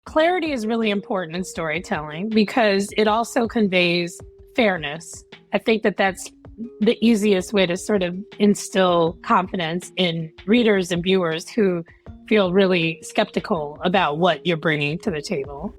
Clarity is really important in storytelling because it also conveys fairness. I think that that's the easiest way to sort of instill confidence in readers and viewers who feel really skeptical about what you're bringing to the table.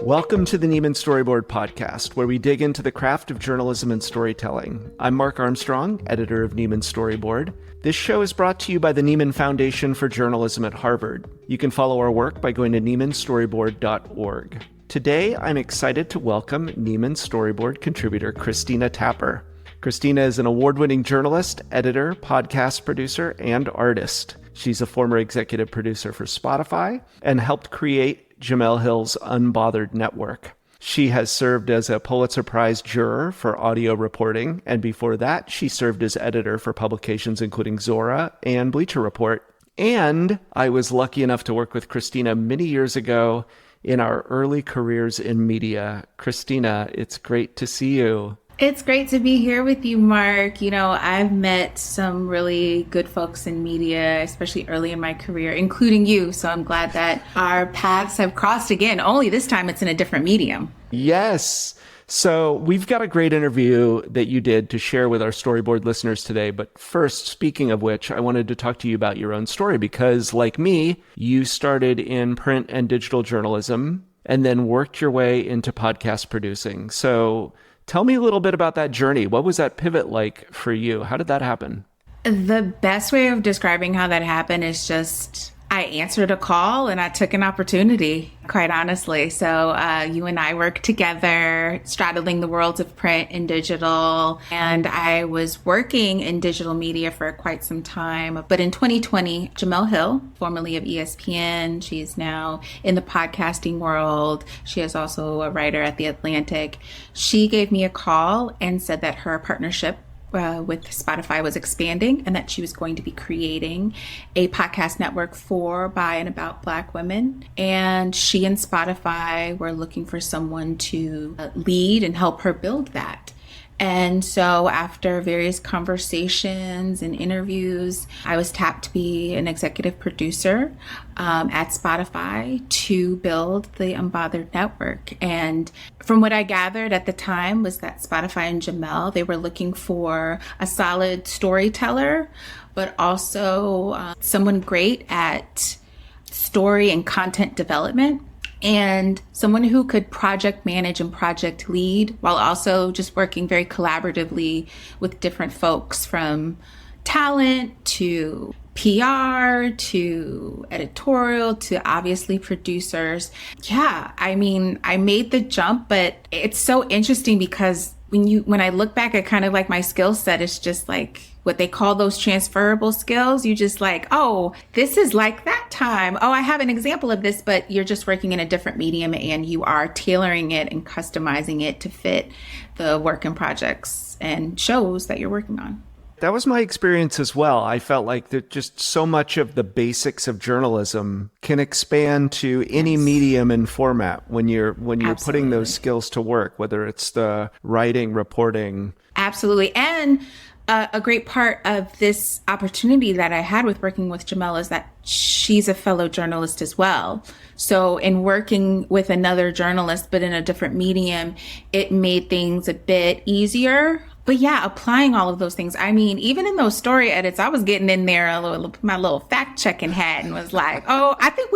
Welcome to the Nieman Storyboard Podcast, where we dig into the craft of journalism and storytelling. I'm Mark Armstrong, editor of Nieman Storyboard. This show is brought to you by the Nieman Foundation for Journalism at Harvard. You can follow our work by going to niemanstoryboard.org. Today, I'm excited to welcome Nieman Storyboard contributor Christina Tapper. Christina is an award-winning journalist, editor, podcast producer, and artist. She's a former executive producer for Spotify and helped create Jemele Hill's Unbothered Network. She has served as a Pulitzer Prize juror for audio reporting, and before that, she served as editor for publications including Zora and Bleacher Report. And I was lucky enough to work with Christina many years ago in our early careers in media. Christina, it's great to see you. It's great to be here with you, Mark. You know, I've met some really good folks in media, especially early in my career, including you. So I'm glad that our paths have crossed again, only this time it's in a different medium. Yes. So we've got a great interview that you did to share with our storyboard listeners today. But first, speaking of which, I wanted to talk to you about your own story because, like me, you started in print and digital journalism and then worked your way into podcast producing. So tell me a little bit about that journey. What was that pivot like for you? How did that happen? The best way of describing how that happened is just I answered a call and I took an opportunity, quite honestly. So you and I worked together, straddling the worlds of print and digital. And I was working in digital media for quite some time. But in 2020, Jemele Hill, formerly of ESPN, she's now in the podcasting world. She is also a writer at The Atlantic. She gave me a call and said that her partnership with Spotify was expanding and that she was going to be creating a podcast network for, by, and about Black women. And she and Spotify were looking for someone to lead and help her build that. And so after various conversations and interviews, I was tapped to be an executive producer at Spotify to build the Unbothered Network. And from what I gathered at the time was that Spotify and Jemele, they were looking for a solid storyteller, but also someone great at story and content development, and someone who could project manage and project lead while also just working very collaboratively with different folks, from talent to PR to editorial to obviously producers. Yeah, I mean, I made the jump, but it's so interesting because when I look back at kind of like my skill set, it's just like what they call those transferable skills. You just like, oh, this is like that time. Oh, I have an example of this, but you're just working in a different medium and you are tailoring it and customizing it to fit the work and projects and shows that you're working on. That was my experience as well. I felt like that just so much of the basics of journalism can expand to any medium and format when you're putting those skills to work, whether it's the writing, reporting. Absolutely. And a great part of this opportunity that I had with working with Jemele is that she's a fellow journalist as well. So in working with another journalist, but in a different medium, it made things a bit easier. But yeah, applying all of those things. I mean, even in those story edits, I was getting in there my little fact checking hat and was like, oh, I think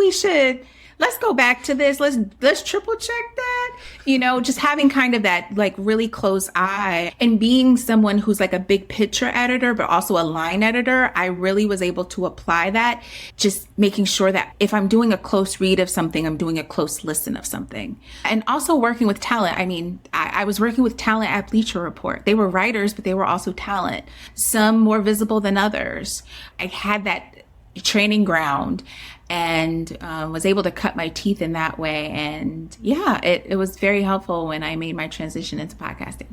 let's go back to this. Let's triple check that. You know, just having kind of that like really close eye and being someone who's like a big picture editor, but also a line editor. I really was able to apply that, just making sure that if I'm doing a close read of something, I'm doing a close listen of something. And also working with talent. I mean, I was working with talent at Bleacher Report. They were writers, but they were also talent, some more visible than others. I had that training ground and was able to cut my teeth in that way. And yeah, it was very helpful when I made my transition into podcasting.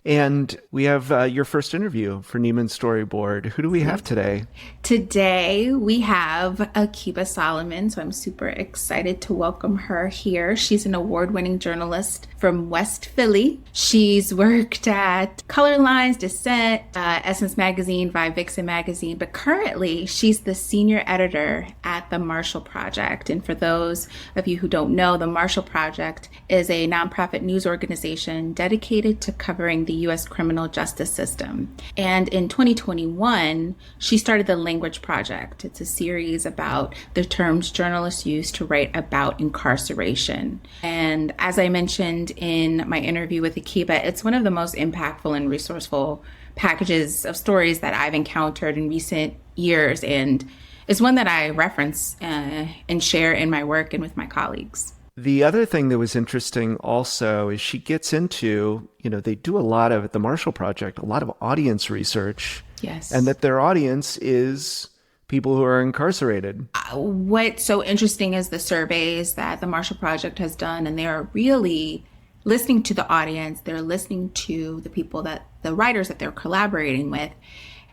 And we have your first interview for Nieman Storyboard. Who do we have today? Today we have Akiba Solomon, so I'm super excited to welcome her here. She's an award-winning journalist from West Philly. She's worked at Color Lines, Dissent, Essence Magazine, Vibe Vixen Magazine, but currently she's the senior editor at the Marshall Project. And for those of you who don't know, the Marshall Project is a nonprofit news organization dedicated to covering the U.S. criminal justice system. And in 2021, she started the Language Project. It's a series about the terms journalists use to write about incarceration. And as I mentioned in my interview with Akiba, it's one of the most impactful and resourceful packages of stories that I've encountered in recent years, and is one that I reference and share in my work and with my colleagues. The other thing that was interesting also is she gets into, they do a lot of, at the Marshall Project, a lot of audience research. Yes. And that their audience is people who are incarcerated. What's so interesting is the surveys that the Marshall Project has done, and they are really listening to the audience. They're listening to the people the writers that they're collaborating with,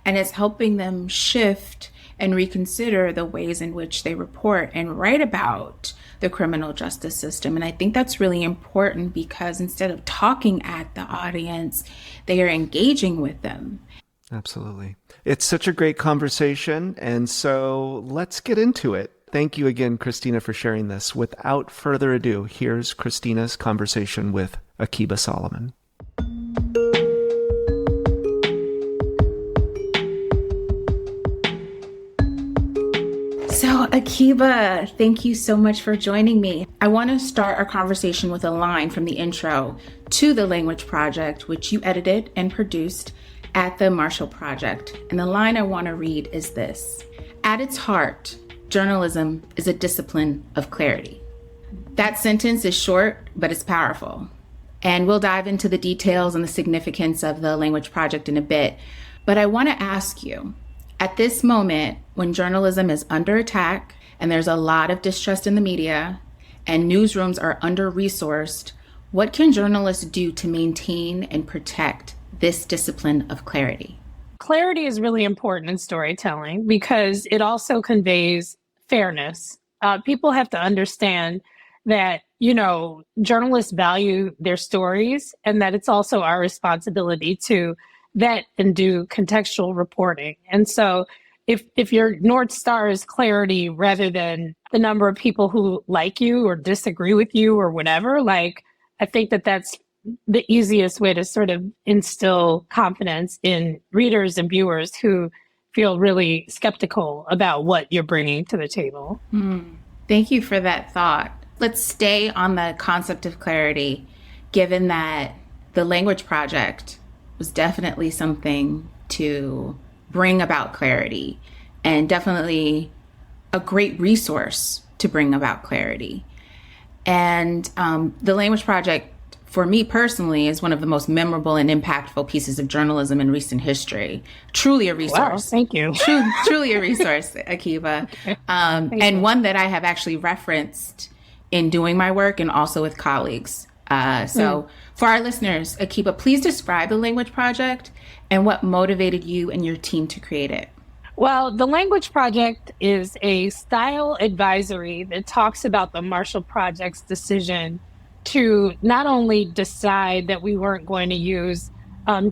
and it's helping them shift and reconsider the ways in which they report and write about the criminal justice system. And I think that's really important because instead of talking at the audience, they are engaging with them. Absolutely. It's such a great conversation. And so let's get into it. Thank you again, Christina, for sharing this. Without further ado, here's Christina's conversation with Akiba Solomon. So, Akiba, thank you so much for joining me. I want to start our conversation with a line from the intro to the Language Project, which you edited and produced at the Marshall Project. And the line I want to read is this: "At its heart, journalism is a discipline of clarity." That sentence is short, but it's powerful. And we'll dive into the details and the significance of the Language Project in a bit. But I want to ask you, at this moment, when journalism is under attack and there's a lot of distrust in the media and newsrooms are under-resourced, what can journalists do to maintain and protect this discipline of clarity? Clarity is really important in storytelling because it also conveys fairness. People have to understand that, journalists value their stories and that it's also our responsibility to vet and do contextual reporting. And so if your North Star is clarity rather than the number of people who like you or disagree with you or whatever, I think that that's the easiest way to sort of instill confidence in readers and viewers who feel really skeptical about what you're bringing to the table. Thank you for that thought. Let's stay on the concept of clarity, given that the Language Project was definitely something to bring about clarity and definitely a great resource to bring about clarity. And the Language Project, for me personally, is one of the most memorable and impactful pieces of journalism in recent history. Truly a resource. Wow, thank you. Truly a resource, Akiba. And one that I have actually referenced in doing my work and also with colleagues. For our listeners, Akiba, please describe the Language Project and what motivated you and your team to create it. Well, the Language Project is a style advisory that talks about the Marshall Project's decision to not only decide that we weren't going to use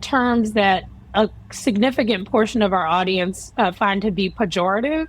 terms that a significant portion of our audience find to be pejorative,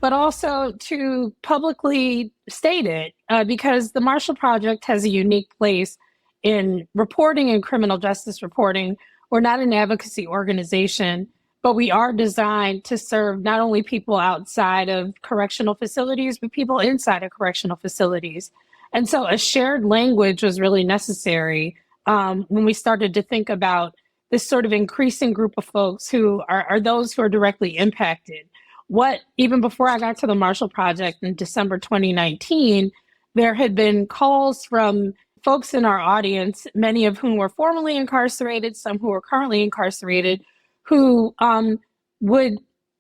but also to publicly state it because the Marshall Project has a unique place in reporting and criminal justice reporting. We're not an advocacy organization, but we are designed to serve not only people outside of correctional facilities, but people inside of correctional facilities. And so a shared language was really necessary when we started to think about this sort of increasing group of folks who are those who are directly impacted. Even before I got to the Marshall Project in December 2019, there had been calls from folks in our audience, many of whom were formerly incarcerated, some who are currently incarcerated, who would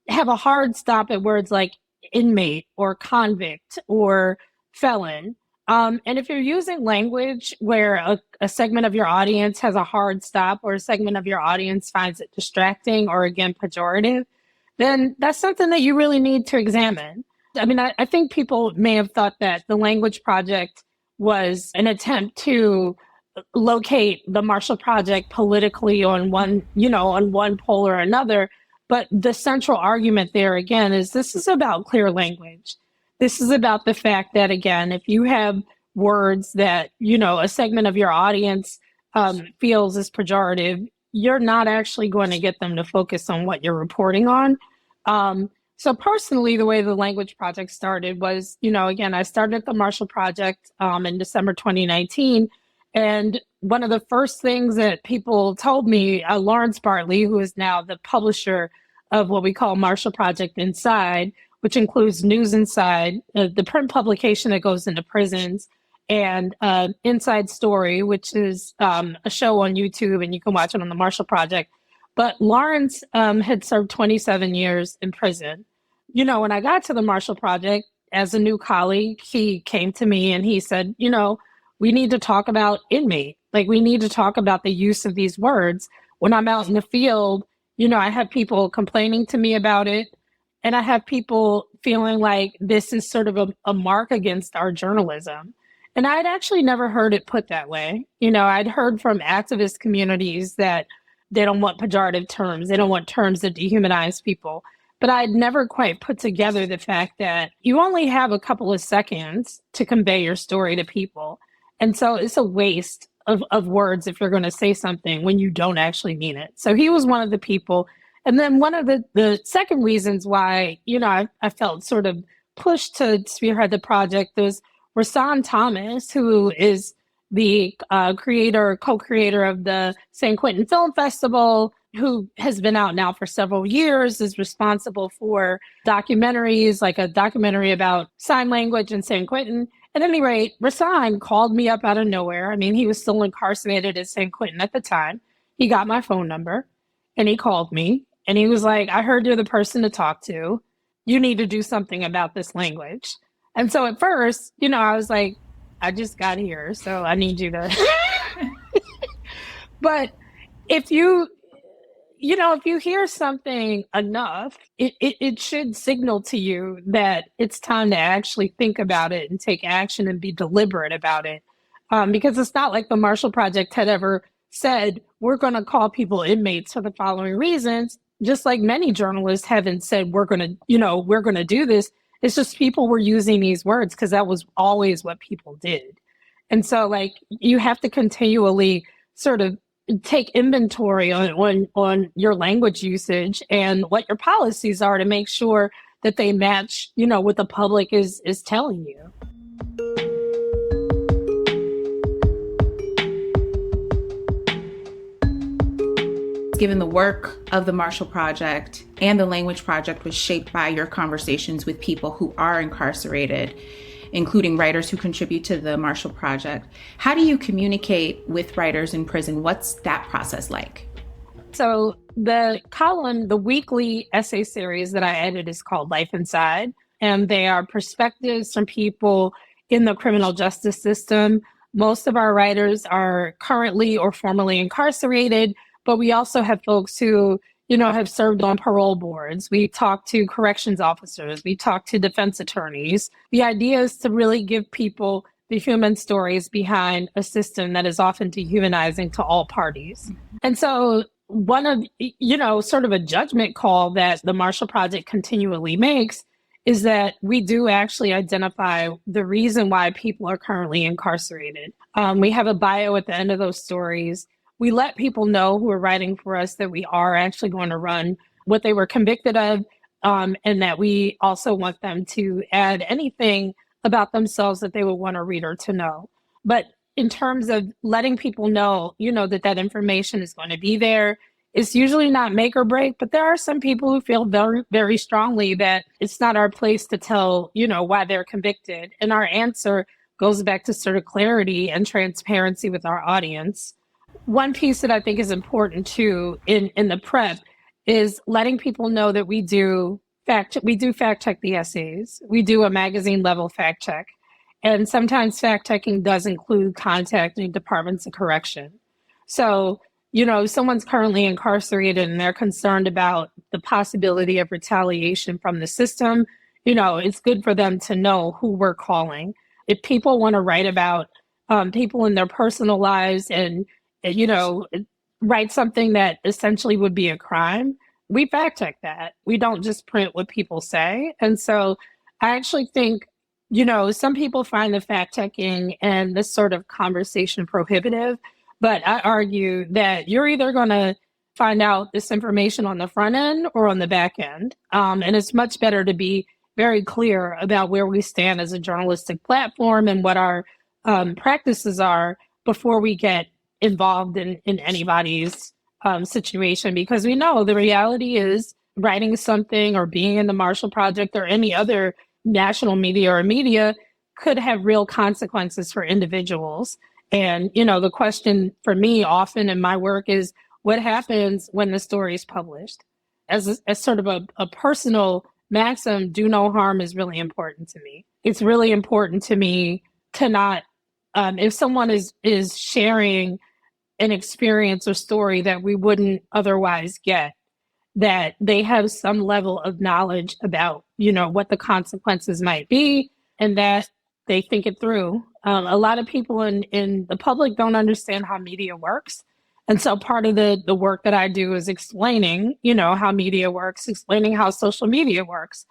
have a hard stop at words like inmate or convict or felon, And if you're using language where a segment of your audience has a hard stop or a segment of your audience finds it distracting or, again, pejorative, then that's something that you really need to examine. I mean, I think people may have thought that the Language Project was an attempt to locate the Marshall Project politically on one pole or another. But the central argument there, again, is this is about clear language. This is about the fact that, again, if you have words that, a segment of your audience feels is pejorative, you're not actually going to get them to focus on what you're reporting on. So personally, the way the Language Project started was, again, I started the Marshall Project in December 2019. And one of the first things that people told me, Lawrence Bartley, who is now the publisher of what we call Marshall Project Inside, which includes News Inside, the print publication that goes into prisons, and Inside Story, which is a show on YouTube, and you can watch it on the Marshall Project. But Lawrence had served 27 years in prison. When I got to the Marshall Project as a new colleague, he came to me and he said, we need to talk about inmate. Like, we need to talk about the use of these words. When I'm out in the field, I have people complaining to me about it. And I have people feeling like this is sort of a mark against our journalism. And I'd actually never heard it put that way. I'd heard from activist communities that they don't want pejorative terms. They don't want terms that dehumanize people. But I'd never quite put together the fact that you only have a couple of seconds to convey your story to people. And so it's a waste of words if you're going to say something when you don't actually mean it. So he was one of the people. And then one of the second reasons why, I felt sort of pushed to spearhead the project was Rahsaan Thomas, who is the co-creator of the San Quentin Film Festival, who has been out now for several years, is responsible for documentaries, like a documentary about sign language in San Quentin. At any rate, Rahsaan called me up out of nowhere. I mean, he was still incarcerated at San Quentin at the time. He got my phone number and he called me and he was like, I heard you're the person to talk to. You need to do something about this language. And so at first, I was like, I just got here, so I need you to. But if you hear something enough, it should signal to you that it's time to actually think about it and take action and be deliberate about it. Because it's not like the Marshall Project had ever said, we're going to call people inmates for the following reasons, just like many journalists haven't said, we're going to do this. It's just people were using these words because that was always what people did. And so, you have to continually sort of take inventory on your language usage and what your policies are to make sure that they match, what the public is telling you. Given the work of the Marshall Project and the Language Project was shaped by your conversations with people who are incarcerated, including writers who contribute to the Marshall Project, how do you communicate with writers in prison? What's that process like? So the weekly essay series that I edit is called Life Inside, and they are perspectives from people in the criminal justice system. Most of our writers are currently or formerly incarcerated, but we also have folks who, have served on parole boards. We talk to corrections officers. We talk to defense attorneys. The idea is to really give people the human stories behind a system that is often dehumanizing to all parties. And so one of, sort of a judgment call that the Marshall Project continually makes is that we do actually identify the reason why people are currently incarcerated. We have a bio at the end of those stories. We let people know who are writing for us that we are actually going to run what they were convicted of, and that we also want them to add anything about themselves that they would want a reader to know. But in terms of letting people know, that information is going to be there, it's usually not make or break, but there are some people who feel very, very strongly that it's not our place to tell, why they're convicted. And our answer goes back to sort of clarity and transparency with our audience. One piece that I think is important too in the prep is letting people know that we do fact check the essays. We do a magazine level fact check. And sometimes fact checking does include contacting departments of correction. So, someone's currently incarcerated and they're concerned about the possibility of retaliation from the system. It's good for them to know who we're calling. If people want to write about people in their personal lives and, write something that essentially would be a crime, we fact check that. We don't just print what people say. And so I actually think, some people find the fact checking and this sort of conversation prohibitive, but I argue that you're either going to find out this information on the front end or on the back end. And it's much better to be very clear about where we stand as a journalistic platform and what our practices are before we get involved in anybody's situation, because we know the reality is writing something or being in the Marshall Project or any other national media or media could have real consequences for individuals. And, the question for me often in my work is what happens when the story is published? As sort of a personal maxim, do no harm is really important to me. It's really important to me to not, if someone is sharing an experience or story that we wouldn't otherwise get, that they have some level of knowledge about, what the consequences might be and that they think it through. A lot of people in the public don't understand how media works. And so part of the work that I do is explaining, how media works, explaining how social media works.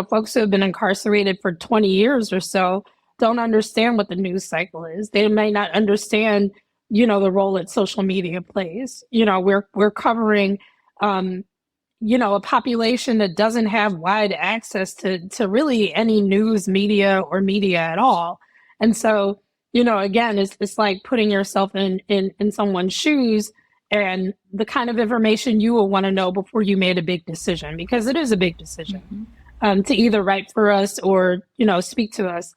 Folks who have been incarcerated for 20 years or so don't understand what the news cycle is. They may not understand, the role that social media plays. We're covering, a population that doesn't have wide access to really any news media or media at all. And so, again, it's like putting yourself in someone's shoes and the kind of information you will want to know before you made a big decision, because it is a big decision to either write for us or, speak to us.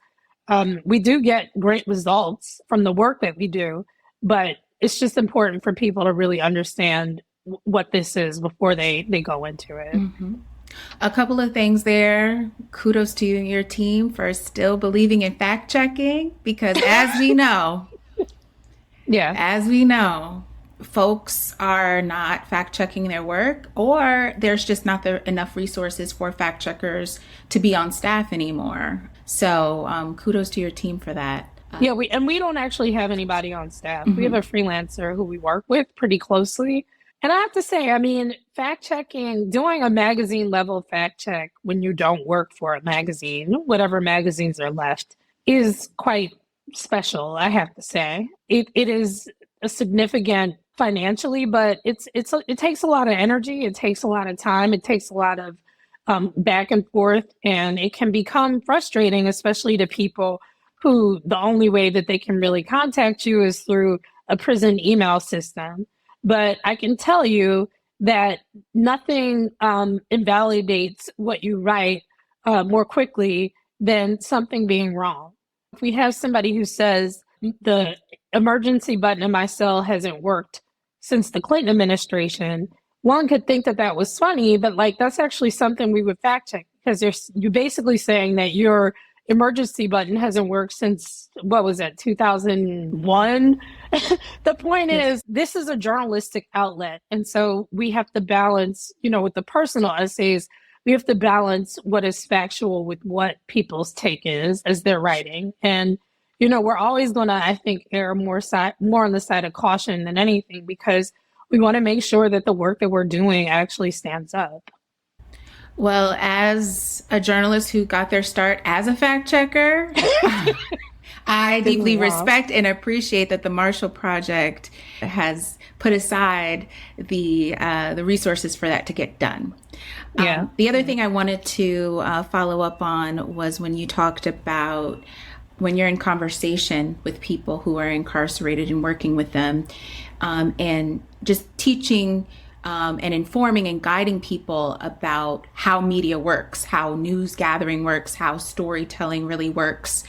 We do get great results from the work that we do, but it's just important for people to really understand what this is before they go into it. Mm-hmm. A couple of things there. Kudos to you and your team for still believing in fact checking, because as we know, folks are not fact checking their work, or there's just not enough resources for fact checkers to be on staff anymore. So kudos to your team for that. We don't actually have anybody on staff. We have a freelancer who we work with pretty closely. And I have to say, fact checking, doing a magazine level fact check when you don't work for a magazine, whatever magazines are left, is quite special, I have to say. It is a significant financially, but it takes a lot of energy. It takes a lot of time. It takes a lot of back and forth. And it can become frustrating, especially to people who the only way that they can really contact you is through a prison email system. But I can tell you that nothing invalidates what you write more quickly than something being wrong. If we have somebody who says the emergency button in my cell hasn't worked since the Clinton administration, one could think that was funny, but that's actually something we would fact check, because you're basically saying that your emergency button hasn't worked since, 2001? The point is, this is a journalistic outlet. And so we have to balance, with the personal essays, we have to balance what is factual with what people's take is as they're writing. And, we're always going to, I think, err more on the side of caution than anything, because we want to make sure that the work that we're doing actually stands up. Well, as a journalist who got their start as a fact checker, I deeply respect and appreciate that the Marshall Project has put aside the resources for that to get done. The other thing I wanted to follow up on was when you talked about when you're in conversation with people who are incarcerated and working with them, and just teaching and informing and guiding people about how media works, how news gathering works, how storytelling really works.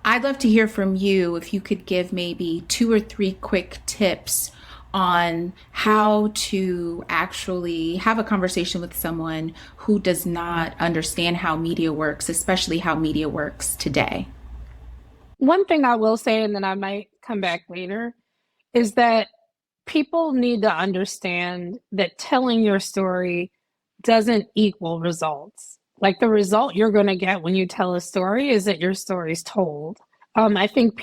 I'd love to hear from you if you could give maybe 2 or 3 quick tips on how to actually have a conversation with someone who does not understand how media works, especially how media works today. One thing I will say, and then I might come back later, is that people need to understand that telling your story doesn't equal results. Like the result you're going to get when you tell a story is that your story's told. I think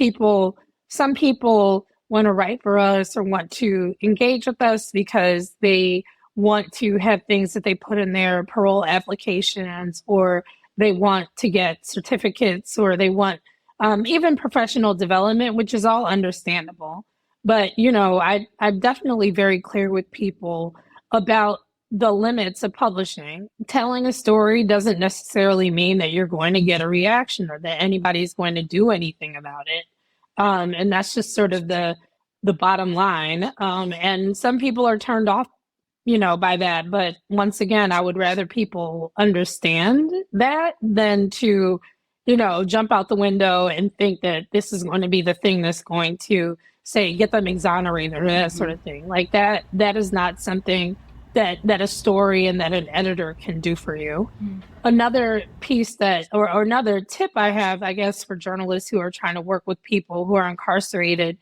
some people want to write for us or want to engage with us because they want to have things that they put in their parole applications, or they want to get certificates, or they want even professional development, which is all understandable. But, I'm definitely very clear with people about the limits of publishing. Telling a story doesn't necessarily mean that you're going to get a reaction or that anybody's going to do anything about it. And that's just sort of the bottom line. And some people are turned off, by that. But once again, I would rather people understand that than to, jump out the window and think that this is going to be the thing that's going to say, get them exonerated or that sort of thing. Like that is not something that a story and that an editor can do for you. Another piece or another tip I have, I guess, for journalists who are trying to work with people who are incarcerated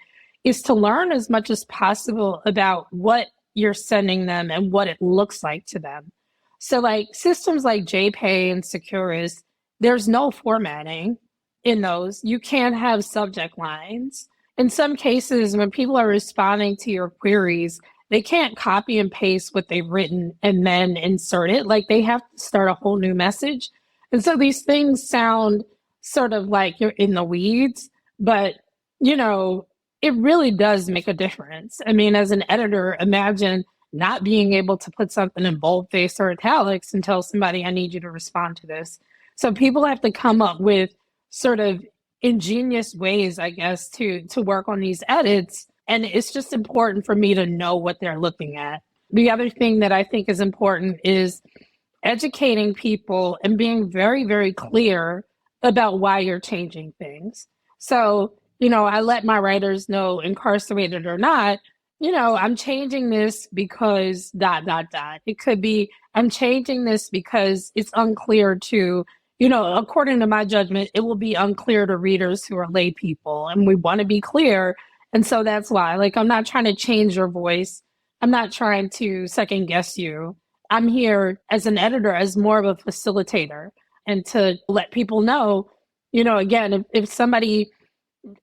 is to learn as much as possible about what you're sending them and what it looks like to them. So like systems like JPay and Securus, there's no formatting in those. You can't have subject lines. In some cases, when people are responding to your queries, they can't copy and paste what they've written and then insert it. Like they have to start a whole new message. And so these things sound sort of like you're in the weeds, but it really does make a difference. I mean, as an editor, imagine not being able to put something in boldface or italics and tell somebody, I need you to respond to this. So people have to come up with sort of ingenious ways, I guess, to work on these edits. And it's just important for me to know what they're looking at. The other thing that I think is important is educating people and being very, very clear about why you're changing things. So, I let my writers know, incarcerated or not, I'm changing this because ... It could be, I'm changing this because it's unclear to, according to my judgment, it will be unclear to readers who are lay people. And we want to be clear. And so that's why, like, I'm not trying to change your voice. I'm not trying to second guess you. I'm here as an editor, as more of a facilitator, and to let people know, again, if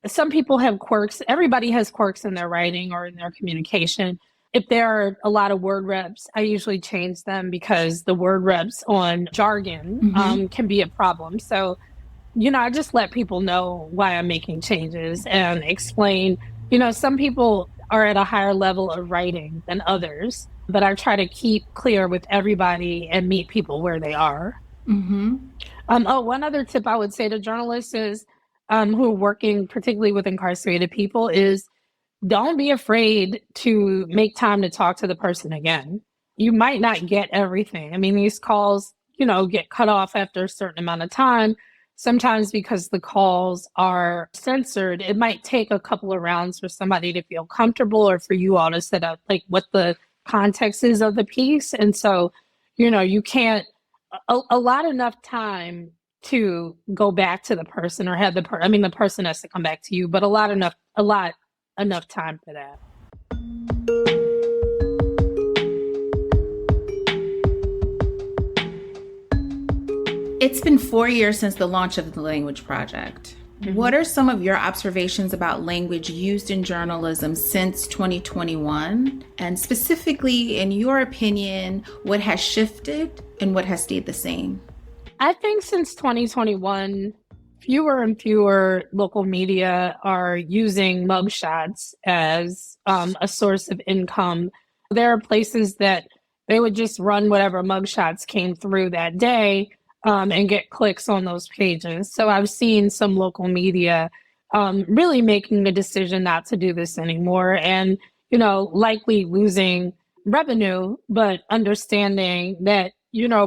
some people have quirks, everybody has quirks in their writing or in their communication. If there are a lot of word reps, I usually change them because the word reps on jargon can be a problem. So, I just let people know why I'm making changes and explain, some people are at a higher level of writing than others, but I try to keep clear with everybody and meet people where they are. One other tip I would say to journalists is, who are working particularly with incarcerated people is don't be afraid to make time to talk to the person again. You might not get everything. I mean, these calls, get cut off after a certain amount of time. Sometimes because the calls are censored, it might take a couple of rounds for somebody to feel comfortable or for you all to set up like what the context is of the piece. And so, you can't allot enough time to go back to the person or have the person has to come back to you, but allot enough time for that. It's been 4 years since the launch of the Language Project. What are some of your observations about language used in journalism since 2021? And specifically, in your opinion, what has shifted and what has stayed the same? I think since 2021, fewer and fewer local media are using mugshots as a source of income. There are places that they would just run whatever mugshots came through that day and get clicks on those pages. So I've seen some local media really making the decision not to do this anymore and, likely losing revenue, but understanding that,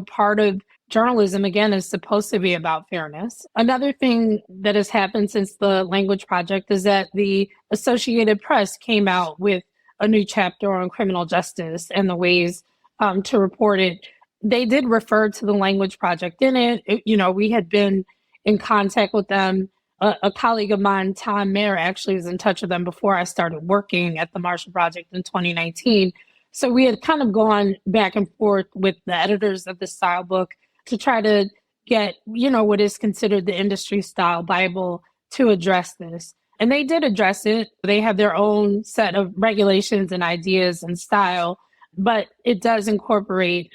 part of journalism, again, is supposed to be about fairness. Another thing that has happened since the Language Project is that the Associated Press came out with a new chapter on criminal justice and the ways to report it. They did refer to the Language Project in it. We had been in contact with them A colleague of mine, Tom Mayer, actually was in touch with them before I started working at the Marshall Project in 2019. So we had kind of gone back and forth with the editors of the style book to try to get, what is considered the industry style Bible to address this. And they did address it. They have their own set of regulations and ideas and style, but it does incorporate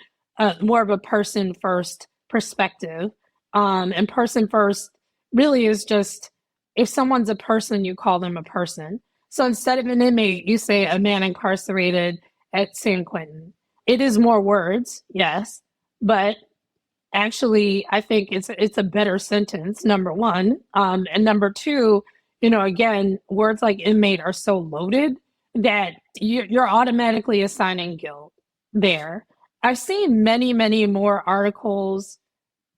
more of a person first perspective. And person first really is just, if someone's a person, you call them a person. So instead of an inmate, you say a man incarcerated at San Quentin. It is more words, yes, but actually, I think it's a better sentence, number one. And number two, again, words like inmate are so loaded that you're automatically assigning guilt there. I've seen many, many more articles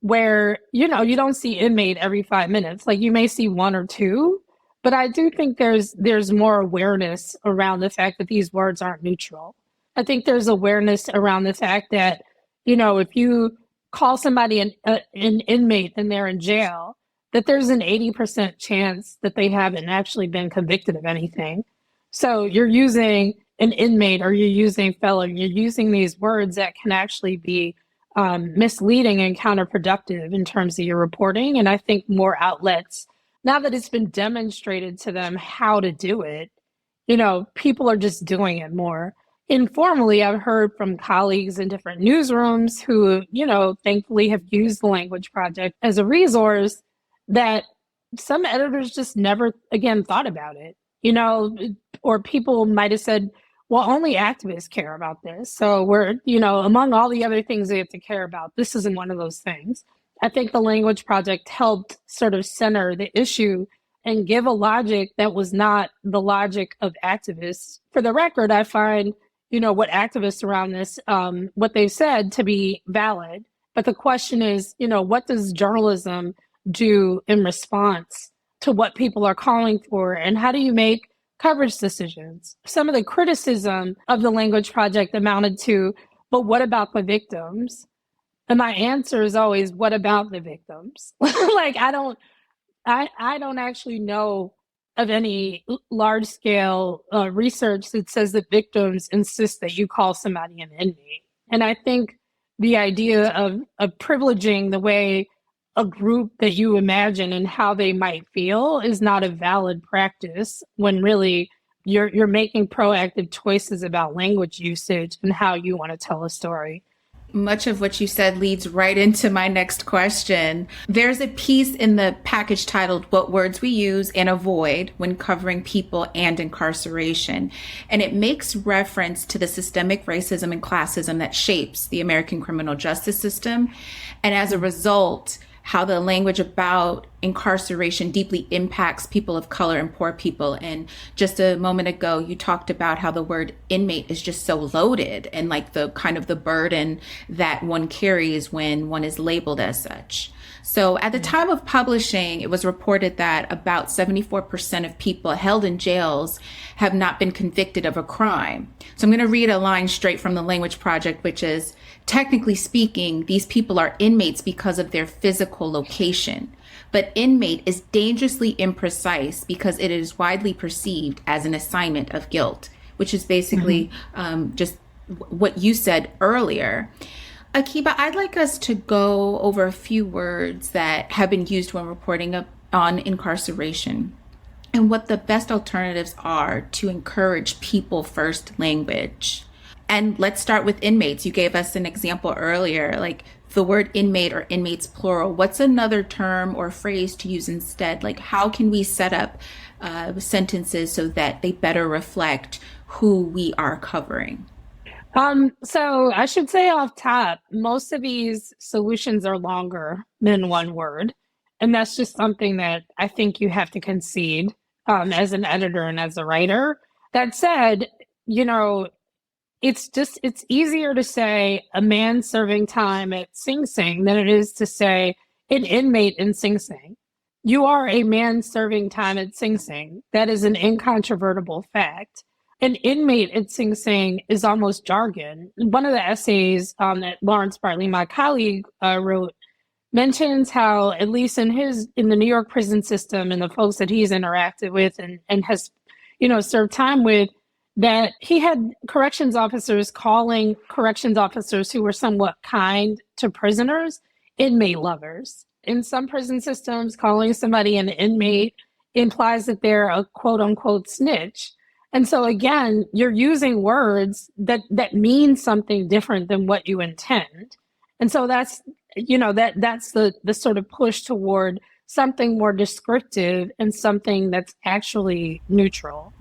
where, you don't see inmate every 5 minutes. Like you may see one or two, but I do think there's more awareness around the fact that these words aren't neutral. I think there's awareness around the fact that, if you call somebody an inmate and they're in jail, that there's an 80% chance that they haven't actually been convicted of anything. So you're using an inmate or you're using felon, you're using these words that can actually be misleading and counterproductive in terms of your reporting. And I think more outlets, now that it's been demonstrated to them how to do it, people are just doing it more. Informally, I've heard from colleagues in different newsrooms who, thankfully have used the Language Project as a resource that some editors just never, again, thought about it, or people might have said, well, only activists care about this. So we're, among all the other things they have to care about, this isn't one of those things. I think the Language Project helped sort of center the issue and give a logic that was not the logic of activists. For the record, I find what activists around this, what they've said to be valid. But the question is, what does journalism do in response to what people are calling for? And how do you make coverage decisions? Some of the criticism of the Language Project amounted to, but what about the victims? And my answer is always, what about the victims? Like, I don't actually know of any large-scale research that says that victims insist that you call somebody an inmate. And I think the idea of privileging the way a group that you imagine and how they might feel is not a valid practice when really you're making proactive choices about language usage and how you want to tell a story. Much of what you said leads right into my next question. There's a piece in the package titled What Words We Use and Avoid When Covering People and Incarceration. And it makes reference to the systemic racism and classism that shapes the American criminal justice system. And as a result, how the language about incarceration deeply impacts people of color and poor people. And just a moment ago, you talked about how the word inmate is just so loaded and like the kind of the burden that one carries when one is labeled as such. So at the time of publishing, it was reported that about 74% of people held in jails have not been convicted of a crime. So I'm going to read a line straight from the Language Project, which is, technically speaking, these people are inmates because of their physical location. But inmate is dangerously imprecise because it is widely perceived as an assignment of guilt, which is basically just what you said earlier. Akiba, I'd like us to go over a few words that have been used when reporting on incarceration and what the best alternatives are to encourage people-first language. And let's start with inmates. You gave us an example earlier, like the word inmate or inmates plural. What's another term or phrase to use instead? Like, how can we set up sentences so that they better reflect who we are covering? So I should say off top, most of these solutions are longer than one word. And that's just something that I think you have to concede as an editor and as a writer. That said, it's easier to say a man serving time at Sing Sing than it is to say an inmate in Sing Sing. You are a man serving time at Sing Sing. That is an incontrovertible fact. An inmate at Sing Sing is almost jargon. One of the essays that Lawrence Bartley, my colleague, wrote mentions how, at least in the New York prison system and the folks that he's interacted with and has, served time with, that he had corrections officers calling corrections officers who were somewhat kind to prisoners inmate lovers. In some prison systems, calling somebody an inmate implies that they're a quote unquote snitch. And so again, you're using words that mean something different than what you intend. And so that's the sort of push toward something more descriptive and something that's actually neutral.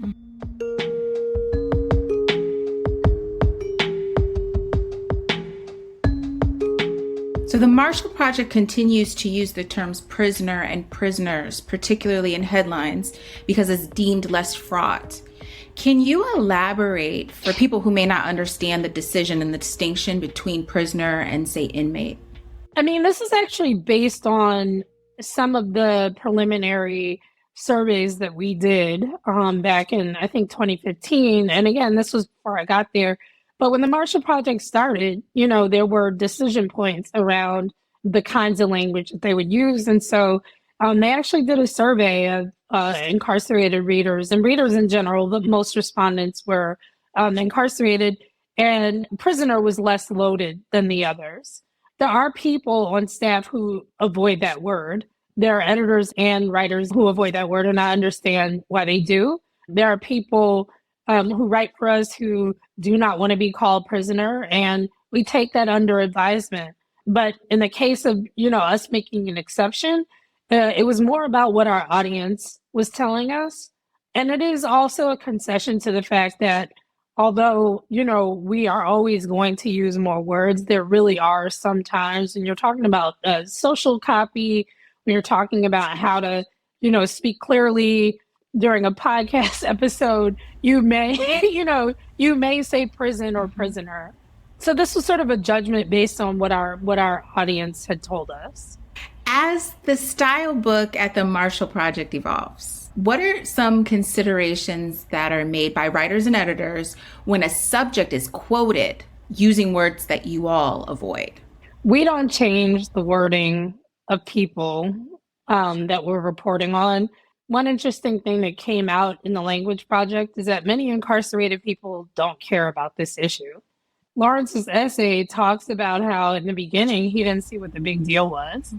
So the Marshall Project continues to use the terms prisoner and prisoners, particularly in headlines, because it's deemed less fraught. Can you elaborate for people who may not understand the decision and the distinction between prisoner and, say, inmate? I mean, this is actually based on some of the preliminary surveys that we did back in, I think, 2015. And again, this was before I got there. But when the Marshall Project started, there were decision points around the kinds of language that they would use. And so they actually did a survey of incarcerated readers and readers in general. The most respondents were incarcerated, and prisoner was less loaded than the others. There are people on staff who avoid that word. There are editors and writers who avoid that word, and I understand why they do. There are people who write for us who do not want to be called prisoner, and we take that under advisement. But in the case of, us making an exception, it was more about what our audience was telling us. And it is also a concession to the fact that although, we are always going to use more words, there really are some times when you're talking about social copy, when you're talking about how to, speak clearly during a podcast episode, you may say prison or prisoner. So this was sort of a judgment based on what our audience had told us. As the style book at the Marshall Project evolves, what are some considerations that are made by writers and editors when a subject is quoted using words that you all avoid? We don't change the wording of people that we're reporting on. One interesting thing that came out in the Language Project is that many incarcerated people don't care about this issue. Lawrence's essay talks about how in the beginning, he didn't see what the big deal was.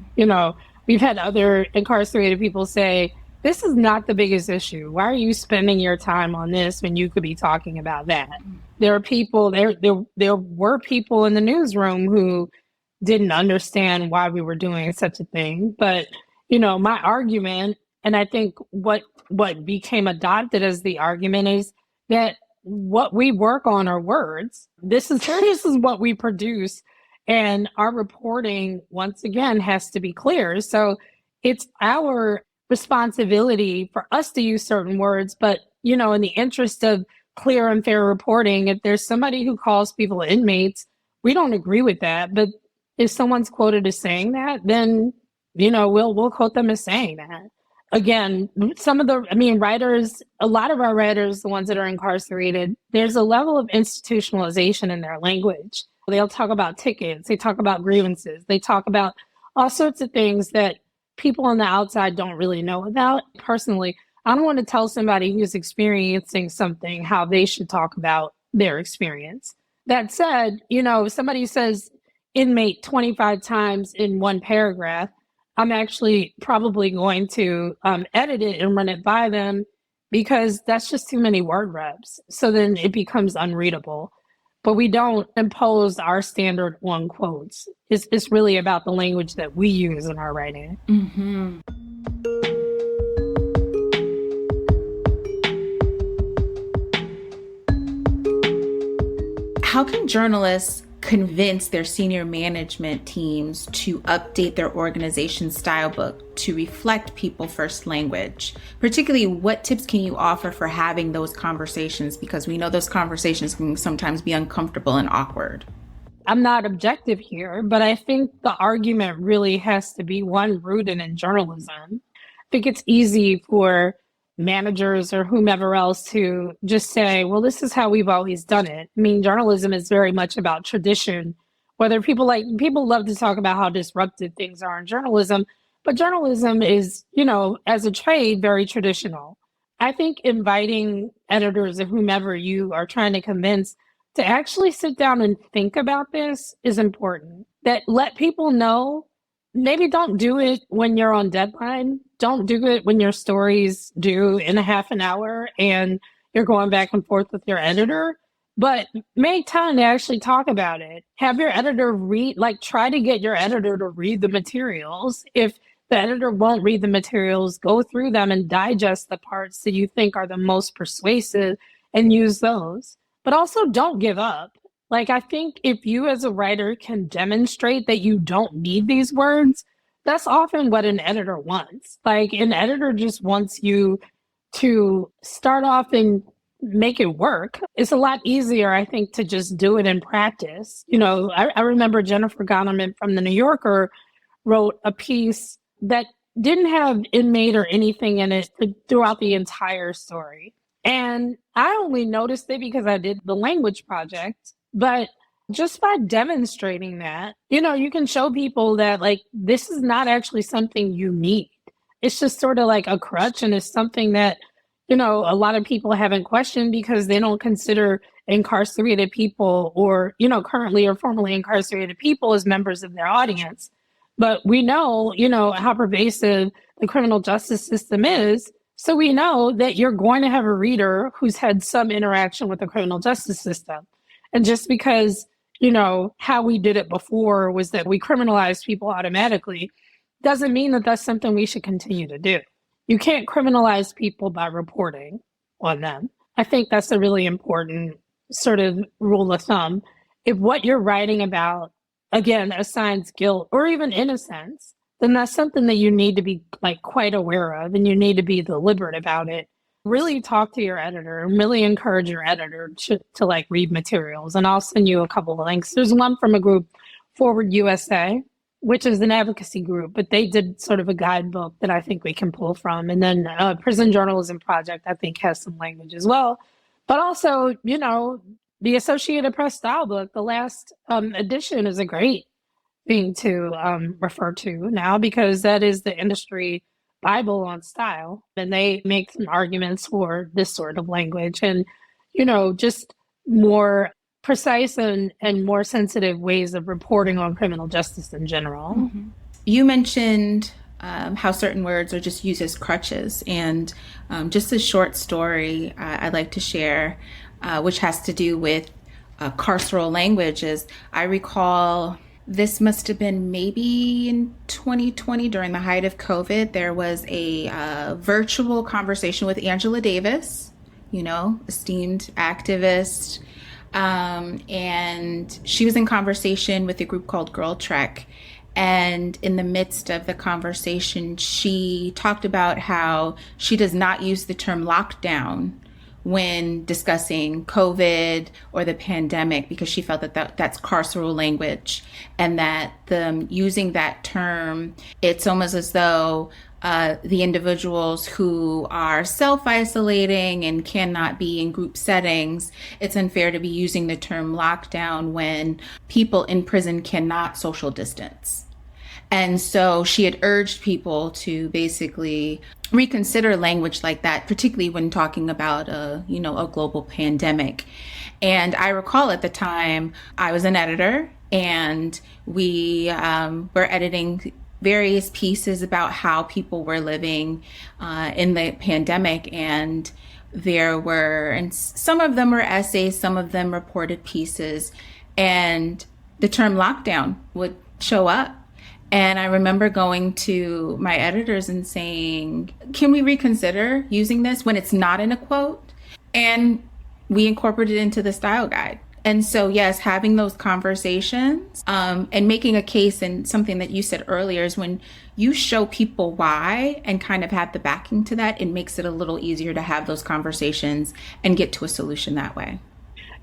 We've had other incarcerated people say, this is not the biggest issue. Why are you spending your time on this when you could be talking about that? There were people in the newsroom who didn't understand why we were doing such a thing. But, my argument, and I think what became adopted as the argument, is that what we work on are words. This is what we produce. And our reporting, once again, has to be clear. So it's our responsibility for us to use certain words. But, in the interest of clear and fair reporting, if there's somebody who calls people inmates, we don't agree with that. But if someone's quoted as saying that, then, we'll quote them as saying that. Again, writers, a lot of our writers, the ones that are incarcerated, there's a level of institutionalization in their language. They'll talk about tickets, they talk about grievances, they talk about all sorts of things that people on the outside don't really know about. Personally, I don't want to tell somebody who's experiencing something how they should talk about their experience. That said, if somebody says inmate 25 times in one paragraph, I'm actually probably going to edit it and run it by them, because that's just too many word reps. So then it becomes unreadable. But we don't impose our standard on quotes. It's really about the language that we use in our writing. Mm-hmm. How can journalists convince their senior management teams to update their organization's style book to reflect people-first language? Particularly, what tips can you offer for having those conversations? Because we know those conversations can sometimes be uncomfortable and awkward. I'm not objective here, but I think the argument really has to be one rooted in journalism. I think it's easy for managers or whomever else to just say, well, this is how we've always done it. I mean, journalism is very much about tradition Whether people love to talk about how disruptive things are in journalism, but journalism is, as a trade, very traditional. I think inviting editors or whomever you are trying to convince to actually sit down and think about this is important. That let people know, maybe don't do it when you're on deadline. Don't do it when your story's due in a half an hour and you're going back and forth with your editor. But make time to actually talk about it. Have your editor try to get your editor to read the materials. If the editor won't read the materials, go through them and digest the parts that you think are the most persuasive and use those. But also don't give up. I think if you as a writer can demonstrate that you don't need these words, that's often what an editor wants. An editor just wants you to start off and make it work. It's a lot easier, I think, to just do it in practice. I remember Jennifer Goneman from The New Yorker wrote a piece that didn't have inmate or anything in it throughout the entire story. And I only noticed it because I did the language project. But just by demonstrating that, you can show people that this is not actually something you need. It's just sort of like a crutch, and it's something that, a lot of people haven't questioned because they don't consider incarcerated people or, currently or formerly incarcerated people as members of their audience. But we know, how pervasive the criminal justice system is. So we know that you're going to have a reader who's had some interaction with the criminal justice system. And just because, how we did it before was that we criminalized people automatically, doesn't mean that that's something we should continue to do. You can't criminalize people by reporting on them. I think that's a really important sort of rule of thumb. If what you're writing about, again, assigns guilt or even innocence, then that's something that you need to be quite aware of, and you need to be deliberate about it. Really talk to your editor and really encourage your editor to read materials. And I'll send you a couple of links. There's one from a group, Forward USA, which is an advocacy group, but they did sort of a guidebook that I think we can pull from. And then Prison Journalism Project, I think, has some language as well. But also, the Associated Press style book, the last edition, is a great thing to refer to now, because that is the industry Bible on style. And they make some arguments for this sort of language and, just more precise and more sensitive ways of reporting on criminal justice in general. Mm-hmm. You mentioned how certain words are just used as crutches. And just a short story I'd like to share, which has to do with carceral languages. I recall this must have been maybe in 2020 during the height of COVID. There was a virtual conversation with Angela Davis, esteemed activist. And she was in conversation with a group called Girl Trek. And in the midst of the conversation, she talked about how she does not use the term lockdown when discussing COVID or the pandemic, because she felt that's carceral language, and that using that term, it's almost as though the individuals who are self-isolating and cannot be in group settings, it's unfair to be using the term lockdown when people in prison cannot social distance. And so she had urged people to basically reconsider language like that, particularly when talking about a global pandemic. And I recall at the time I was an editor, and we were editing various pieces about how people were living in the pandemic. And some of them were essays, some of them reported pieces, and the term lockdown would show up. And I remember going to my editors and saying, can we reconsider using this when it's not in a quote? And we incorporated it into the style guide. And so, yes, having those conversations and making a case, and something that you said earlier is when you show people why and kind of have the backing to that, it makes it a little easier to have those conversations and get to a solution that way.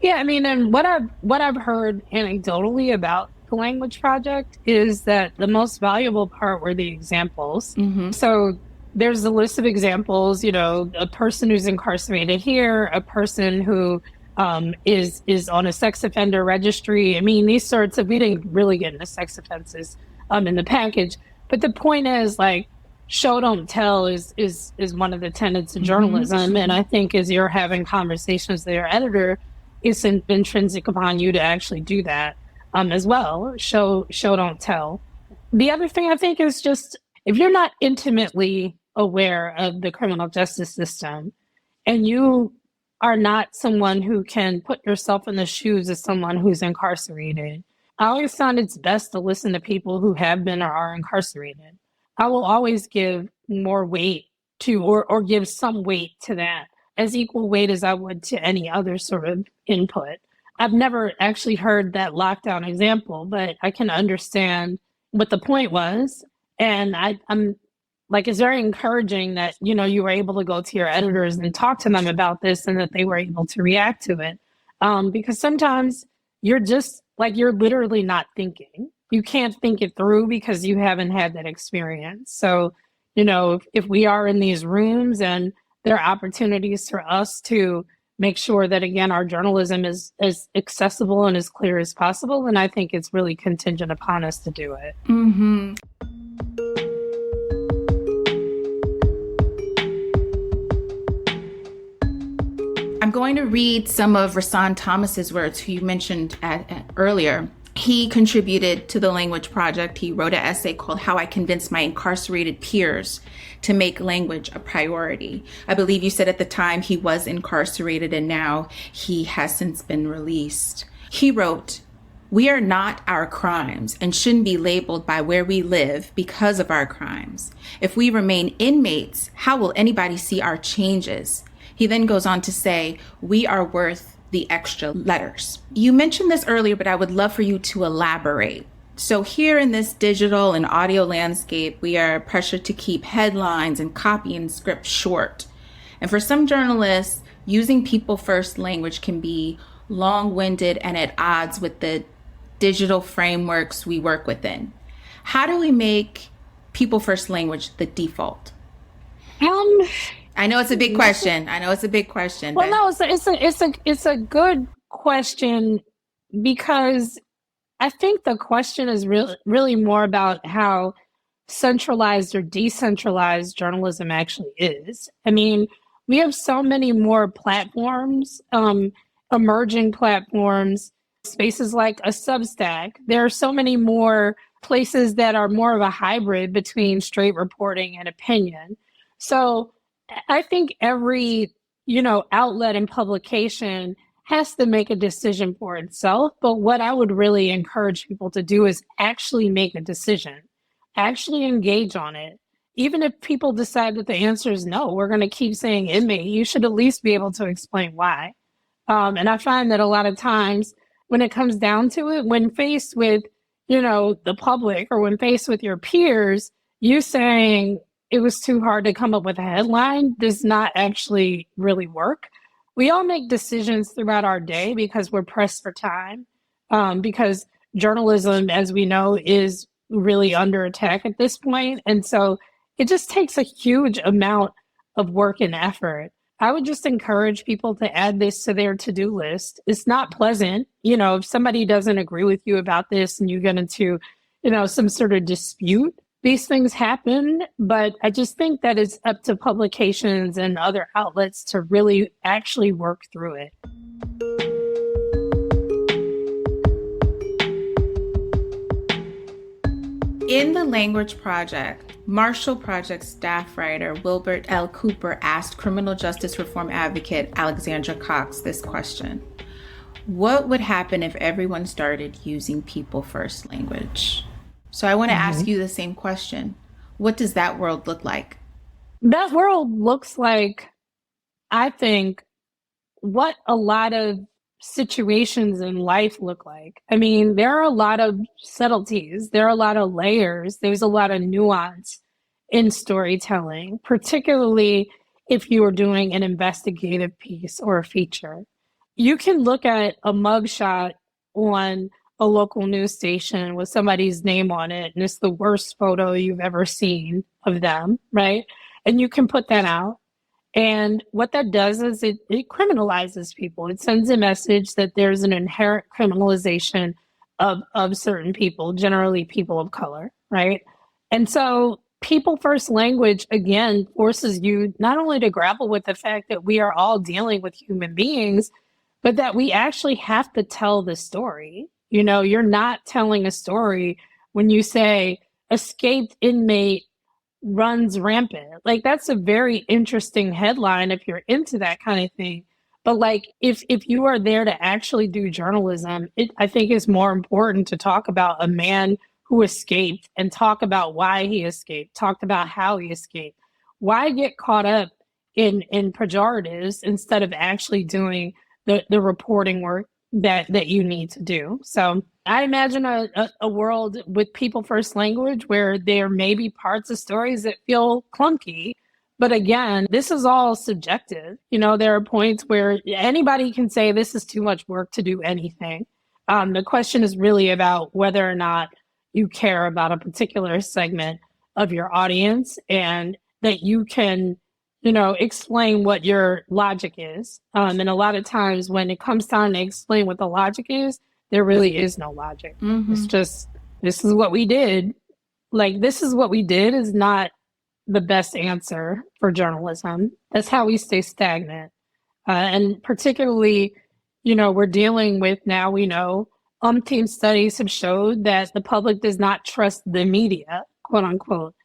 Yeah, I mean, and what I've heard anecdotally about the language project is that the most valuable part were the examples. Mm-hmm. So there's a list of examples, a person who's incarcerated here, a person who is on a sex offender registry. I mean, these sorts of, we didn't really get into sex offenses in the package, but the point is, like, show don't tell is one of the tenets of journalism. And I think as you're having conversations with your editor, it's intrinsic upon you to actually do that as well. Show don't tell. The other thing I think is just, if you're not intimately aware of the criminal justice system and you are not someone who can put yourself in the shoes of someone who's incarcerated, I always found it's best to listen to people who have been or are incarcerated. I will always give more weight to, or give some weight to that, as equal weight as I would to any other sort of input. I've never actually heard that lockdown example, but I can understand what the point was. And I'm like, it's very encouraging that, you know, you were able to go to your editors and talk to them about this and that they were able to react to it. Because sometimes you're just like, you're literally not thinking. You can't think it through because you haven't had that experience. So, you know, if we are in these rooms and there are opportunities for us to make sure that, again, our journalism is as accessible and as clear as possible, then I think it's really contingent upon us to do it. Mm-hmm. I'm going to read some of Rahsaan Thomas's words, who you mentioned earlier. He contributed to the Language Project. He wrote an essay called How I Convinced My Incarcerated Peers to Make Language a Priority. I believe you said at the time he was incarcerated and now he has since been released. He wrote, "We are not our crimes and shouldn't be labeled by where we live because of our crimes. If we remain inmates, how will anybody see our changes?" He then goes on to say, "We are worth the extra letters." You mentioned this earlier, but I would love for you to elaborate. So here in this digital and audio landscape, we are pressured to keep headlines and copy and script short. And for some journalists, using people first language can be long-winded and at odds with the digital frameworks we work within. How do we make people first language the default? I know it's a big question. Well, no, it's a good question, because I think the question is really more about how centralized or decentralized journalism actually is. I mean, we have so many more platforms, emerging platforms, spaces like a Substack. There are so many more places that are more of a hybrid between straight reporting and opinion. So I think every, outlet and publication has to make a decision for itself. But what I would really encourage people to do is actually make a decision, actually engage on it. Even if people decide that the answer is no, we're going to keep saying inmate, you should at least be able to explain why. And I find that a lot of times when it comes down to it, when faced with, the public, or when faced with your peers, you saying it was too hard to come up with a headline does not actually really work. We all make decisions throughout our day because we're pressed for time, because journalism, as we know, is really under attack at this point. And so it just takes a huge amount of work and effort. I would just encourage people to add this to their to-do list. It's not pleasant. If somebody doesn't agree with you about this and you get into, some sort of dispute, these things happen, but I just think that it's up to publications and other outlets to really actually work through it. In the Language Project, Marshall Project staff writer Wilbert L. Cooper asked criminal justice reform advocate Alexandra Cox this question: what would happen if everyone started using people first language? So I want to ask you the same question. What does that world look like? That world looks like, I think, what a lot of situations in life look like. I mean, there are a lot of subtleties. There are a lot of layers. There's a lot of nuance in storytelling, particularly if you are doing an investigative piece or a feature. You can look at a mugshot on a local news station with somebody's name on it, and it's the worst photo you've ever seen of them, right? And you can put that out. And what that does is it criminalizes people. It sends a message that there's an inherent criminalization of certain people, generally people of color, right? And so people first language, again, forces you not only to grapple with the fact that we are all dealing with human beings, but that we actually have to tell the story. You know, you're not telling a story when you say escaped inmate runs rampant. Like, that's a very interesting headline if you're into that kind of thing. But like, if you are there to actually do journalism, I think it's more important to talk about a man who escaped and talk about why he escaped, talked about how he escaped. Why get caught up in pejoratives instead of actually doing the reporting work that you need to do? So I imagine a world with people first language where there may be parts of stories that feel clunky. But again, this is all subjective. You know, there are points where anybody can say this is too much work to do anything. The question is really about whether or not you care about a particular segment of your audience and that you can, you know, explain what your logic is. And a lot of times when it comes time to explain what the logic is, there really is no logic. Mm-hmm. It's just, this is what we did. Like, this is what we did is not the best answer for journalism. That's how we stay stagnant. And particularly, you know, we're dealing with now, we know, umpteen studies have showed that the public does not trust the media, quote unquote.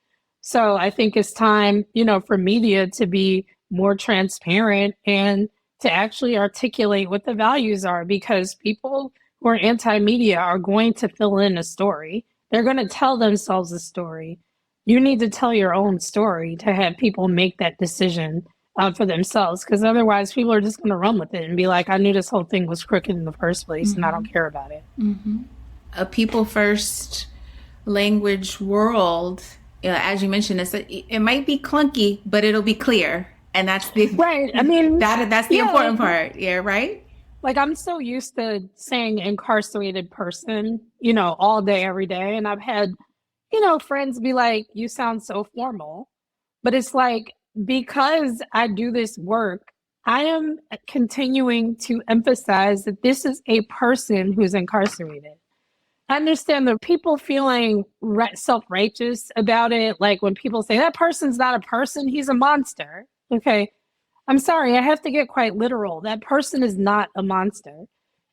So I think it's time, you know, for media to be more transparent and to actually articulate what the values are, because people who are anti-media are going to fill in a story. They're going to tell themselves a story. You need to tell your own story to have people make that decision for themselves, because otherwise people are just going to run with it and be like, I knew this whole thing was crooked in the first place, mm-hmm. and I don't care about it. Mm-hmm. A people first language world, as you mentioned, it might be clunky, but it'll be clear. And that's the right. I mean, that's the important part. Yeah, right. Like, I'm so used to saying incarcerated person, you know, all day, every day. And I've had, you know, friends be like, you sound so formal. But it's like, because I do this work, I am continuing to emphasize that this is a person who's incarcerated. I understand the people feeling self-righteous about it. Like when people say that person's not a person, he's a monster. Okay. I'm sorry, I have to get quite literal. That person is not a monster.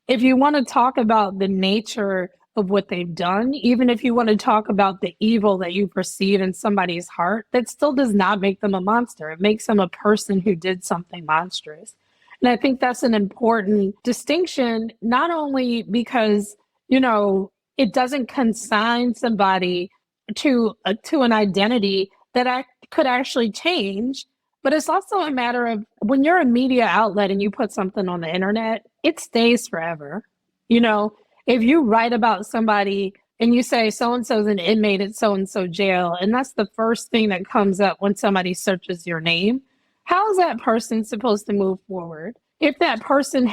If you want to talk about the nature of what they've done, even if you want to talk about the evil that you perceive in somebody's heart, that still does not make them a monster. It makes them a person who did something monstrous. And I think that's an important distinction, not only because, you know, it doesn't consign somebody to an identity that could actually change, but it's also a matter of when you're a media outlet and you put something on the internet, it stays forever. You know, if you write about somebody and you say so-and-so's an inmate at so-and-so jail, and that's the first thing that comes up when somebody searches your name, how is that person supposed to move forward? If that person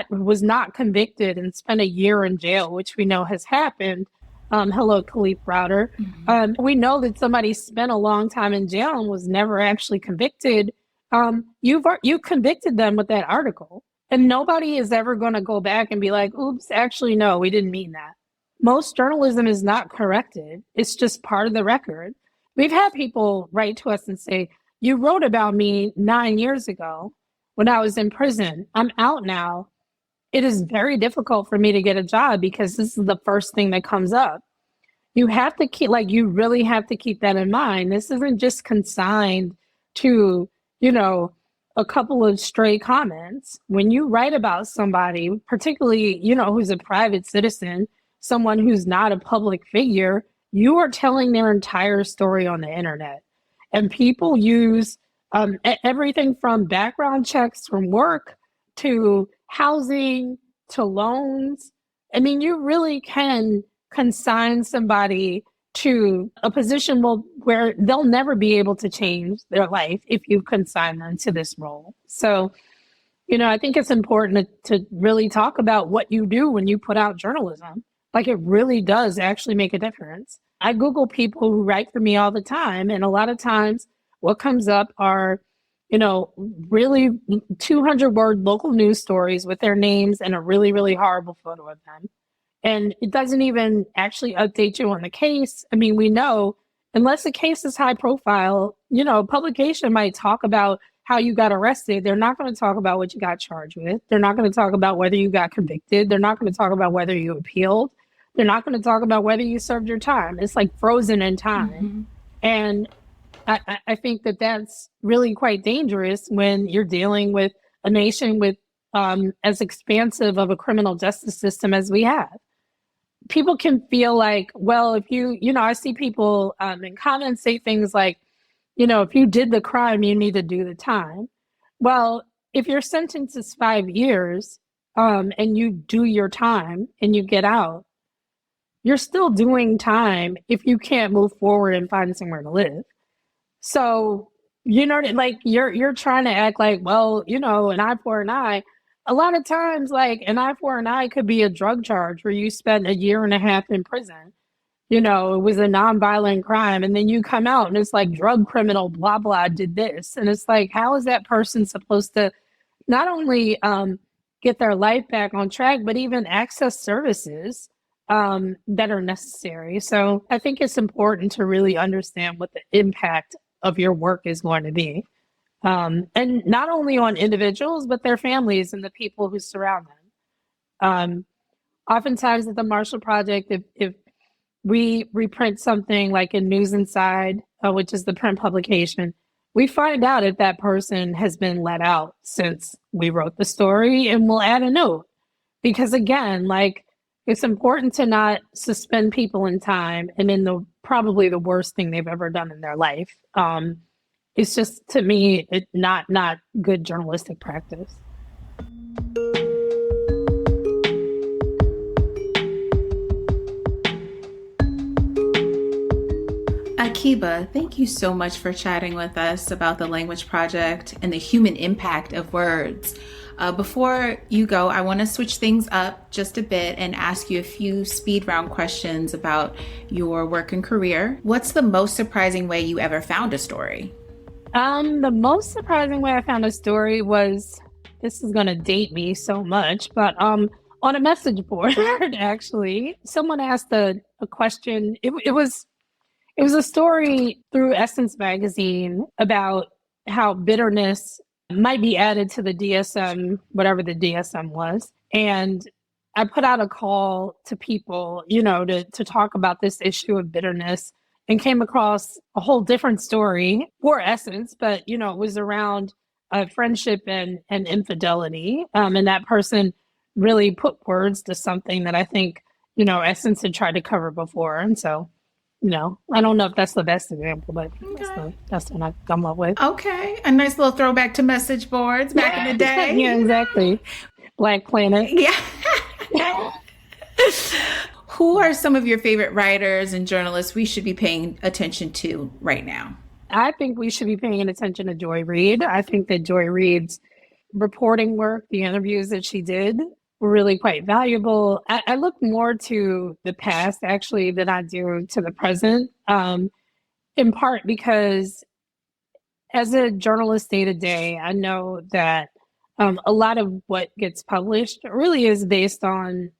was not convicted and spent a year in jail, which we know has happened, hello, Khalif Browder. Mm-hmm. We know that somebody spent a long time in jail and was never actually convicted. You convicted them with that article, and nobody is ever going to go back and be like, oops, actually, no, we didn't mean that. Most journalism is not corrected. It's just part of the record. We've had people write to us and say, you wrote about me 9 years ago when I was in prison. I'm out now. It is very difficult for me to get a job because this is the first thing that comes up. You have to you really have to keep that in mind. This isn't just consigned to, you know, a couple of stray comments. When you write about somebody, particularly, you know, who's a private citizen, someone who's not a public figure, you are telling their entire story on the internet. And people use everything from background checks from work to housing to loans. I mean, you really can consign somebody to a position where they'll never be able to change their life if you consign them to this role. So, you know, I think it's important to really talk about what you do when you put out journalism. Like, it really does actually make a difference. I Google people who write for me all the time, and a lot of times what comes up are, really 200-word local news stories with their names and a really, really horrible photo of them. And it doesn't even actually update you on the case. I mean, we know, unless the case is high profile, publication might talk about how you got arrested. They're not going to talk about what you got charged with. They're not going to talk about whether you got convicted. They're not going to talk about whether you appealed. They're not going to talk about whether you served your time. It's like frozen in time. Mm-hmm. And I think that that's really quite dangerous when you're dealing with a nation with as expansive of a criminal justice system as we have. People can feel like, well, if I see people in comments say things like, if you did the crime, you need to do the time. Well, if your sentence is 5 years and you do your time and you get out, you're still doing time if you can't move forward and find somewhere to live. So, like you're trying to act like, well, an eye for an eye. A lot of times, like an eye for an eye could be a drug charge where you spent 1.5 years in prison. It was a nonviolent crime. And then you come out and it's like drug criminal, blah, blah, did this. And it's like, how is that person supposed to not only get their life back on track, but even access services that are necessary? So I think it's important to really understand what the impact of your work is going to be. And not only on individuals, but their families and the people who surround them. Oftentimes at the Marshall Project, if we reprint something like in News Inside, which is the print publication, we find out if that person has been let out since we wrote the story, and we'll add a note. Because again, like, it's important to not suspend people in time and in probably the worst thing they've ever done in their life. It's just, to me, not good journalistic practice. Akiba, thank you so much for chatting with us about the Language Project and the human impact of words. Before you go, I want to switch things up just a bit and ask you a few speed round questions about your work and career. What's the most surprising way you ever found a story? The most surprising way I found a story was, this is going to date me so much, but on a message board, actually, someone asked a question. It was a story through Essence magazine about how bitterness might be added to the DSM, whatever the DSM was. And I put out a call to people, to talk about this issue of bitterness, and came across a whole different story for Essence, but, it was around friendship and infidelity. And that person really put words to something that I think, Essence had tried to cover before. And so, I don't know if that's the best example, but okay. That's what I come up with. Okay. A nice little throwback to message boards back in the day. Yeah, exactly. Black Planet. Yeah. Who are some of your favorite writers and journalists we should be paying attention to right now? I think we should be paying attention to Joy Reid. I think that Joy Reid's reporting work, the interviews that she did, were really quite valuable. I look more to the past, actually, than I do to the present, in part because as a journalist day to day, I know that a lot of what gets published really is based on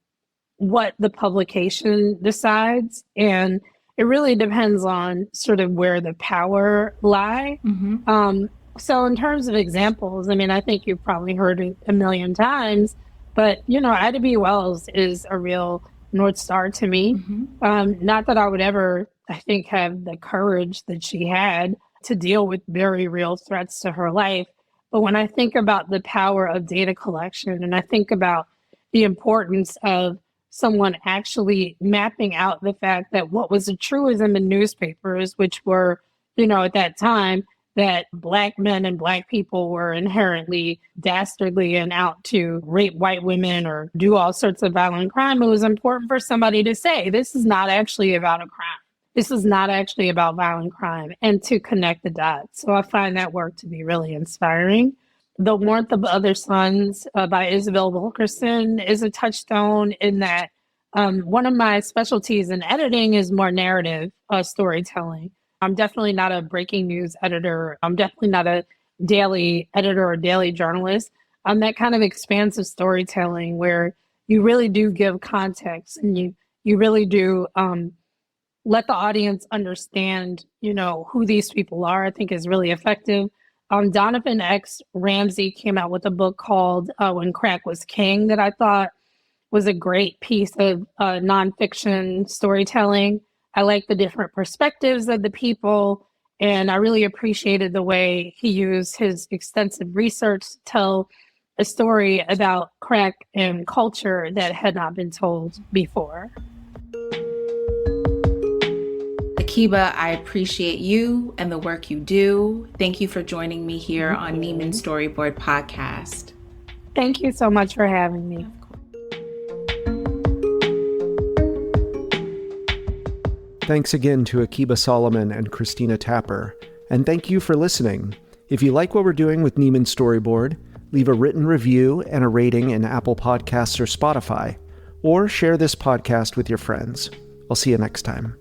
what the publication decides. And it really depends on sort of where the power lie. Mm-hmm. So in terms of examples, I mean, I think you've probably heard it a million times, but, Ida B. Wells is a real North Star to me. Mm-hmm. Not that I would ever, I think, have the courage that she had to deal with very real threats to her life. But when I think about the power of data collection, and I think about the importance of someone actually mapping out the fact that what was a truism in newspapers, which were, at that time, that Black men and Black people were inherently dastardly and out to rape white women or do all sorts of violent crime, it was important for somebody to say, this is not actually about a crime. This is not actually about violent crime, and to connect the dots. So I find that work to be really inspiring. The Warmth of Other Suns by Isabel Wilkerson is a touchstone in that one of my specialties in editing is more narrative storytelling. I'm definitely not a breaking news editor. I'm definitely not a daily editor or daily journalist, that kind of expansive storytelling where you really do give context and you really do let the audience understand, who these people are, I think is really effective. Donovan X. Ramsey came out with a book called When Crack Was King that I thought was a great piece of nonfiction storytelling. I like the different perspectives of the people, and I really appreciated the way he used his extensive research to tell a story about crack and culture that had not been told before. Akiba, I appreciate you and the work you do. Thank you for joining me here on Nieman Storyboard Podcast. Thank you so much for having me. Thanks again to Akiba Solomon and Christina Tapper. And thank you for listening. If you like what we're doing with Nieman Storyboard, leave a written review and a rating in Apple Podcasts or Spotify, or share this podcast with your friends. I'll see you next time.